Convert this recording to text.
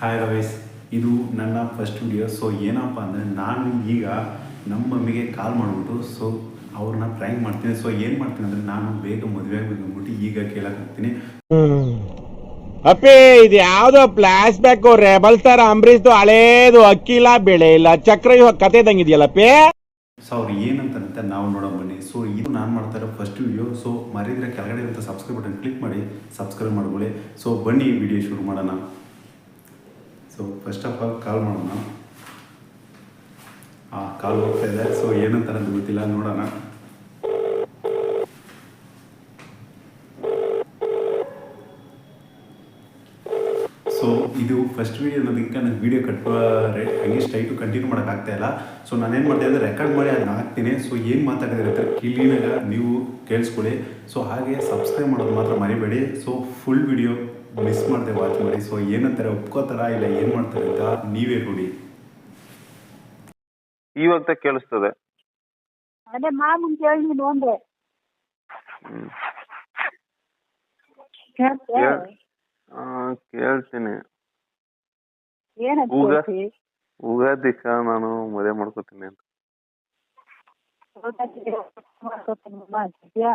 Hi ರವೇಶ್, ಇದು ನನ್ನ first video. So ಏನಪ್ಪ ಅಂದರೆ ನಾನು ಈಗ ನಮ್ಮ ಮಮ್ಮಿಗೆ ಕಾಲ್ ಮಾಡಿಬಿಟ್ಟು ಸೊ ಅವ್ರನ್ನ ಪ್ರ್ಯಾಂಕ್ ಮಾಡ್ತೀನಿ. ಸೊ ಏನು ಮಾಡ್ತೀನಿ ಅಂದರೆ ನಾನು ಬೇಗ ಮದುವೆ ಆಗಬೇಕು ಅಂದ್ಬಿಟ್ಟು ಈಗ ಕೇಳಕ್ಕೆ ಹೋಗ್ತೀನಿ. ಅಪ್ಪೇ ಇದು ಯಾವ್ದೋ ಫ್ಲಾಶ್ ಬ್ಯಾಕ್ ರೆಬಲ್ ಸ್ಟಾರ್ ಅಂಬರೀಶ್ದು ಹಳೇದು ಅಕ್ಕಿಲ್ಲ ಬೆಳೆ ಇಲ್ಲ ಚಕ್ರವ್ಯೂಹ ಕತೆ ಇದಂಗಿದೆಯಲ್ಲಪ್ಪೇ. ಸೊ ಅವ್ರು ಏನಂತ ನಾವು ನೋಡೋ ಬನ್ನಿ. ಸೊ ಇದು ನಾನು ಮಾಡ್ತಾ ಇರೋ ಫಸ್ಟ್ ವಿಡಿಯೋ. ಸೊ ಮರಿದ್ರೆ ಕೆಳಗಡೆ ಇರುತ್ತೆ ಸಬ್ಸ್ಕ್ರೈಬ್ ಬಟನ್ ಕ್ಲಿಕ್ ಮಾಡಿ ಸಬ್ಸ್ಕ್ರೈಬ್ ಮಾಡ್ಕೊಳ್ಳಿ. ಸೊ ಬನ್ನಿ ವಿಡಿಯೋ ಶುರು ಮಾಡೋಣ. ಸೊ ಫಸ್ಟ್ ಆಫ್ ಆಲ್ ಕಾಲ್ ಮಾಡೋಣ. ಕಾಲ್ ಹೋಗ್ತಾ ಇದೆ. ಸೊ ಏನಂತಾರೆ ಅಂತ ಗೊತ್ತಿಲ್ಲ, ನೋಡೋಣ. ಸೊ ಇದು ಫಸ್ಟ್ ವೀಡಿಯೋ ಅನ್ನೋದಕ್ಕೆ ನನಗೆ ವೀಡಿಯೋ ಹಂಗೆ ಸ್ಟ್ರೈಟು ಕಂಟಿನ್ಯೂ ಮಾಡೋಕ್ಕಾಗ್ತಾ ಇಲ್ಲ. ಸೊ ನಾನೇನು ಮಾಡ್ತಾ ಇದ್ದೆ, ರೆಕಾರ್ಡ್ ಮಾಡಿ ಅದನ್ನ ಹಾಕ್ತೀನಿ. ಸೊ ಏನು ಮಾತಾಡಿದ್ರೆ ಅಂತ ಕ್ಲೀನಾಗ ನೀವು ಕೇಳಿಸ್ಕೊಳ್ಳಿ. ಸೊ ಹಾಗೆ ಸಬ್ಸ್ಕ್ರೈಬ್ ಮಾಡೋದು ಮಾತ್ರ ಮರಿಬೇಡಿ. ಸೊ ಫುಲ್ ವಿಡಿಯೋ ಮಿಸ್ ಮಾಡದೆ ವಾಚ್ ಮಾಡಿ. ಸೊ ಏನಂತಾರೆ, ಒಪ್ಕೋತಾರ ಇಲ್ಲ ಏನು ಮಾಡ್ತಾರೆ ಅಂತ ನೀವೇ ನೋಡಿ. ಇವಾಗ ಕೇಳಿಸ್ತದೆ. ಅದೇ ಮಾಮೂಲಿ ಕೇಳಿ ನೋಡ್ರೆ ಕೇಳ್ತೀನಿ. ಏನಂತ ಉಗಾದಿಕ ನಾನು ಮದುವೆ ಮಾಡ್ಕೋತೀನಿ ಅಂತ. ಮಾಡ್ಕೊತೀನಿ ಮಾಡ್ತಿದ್ಯಾ?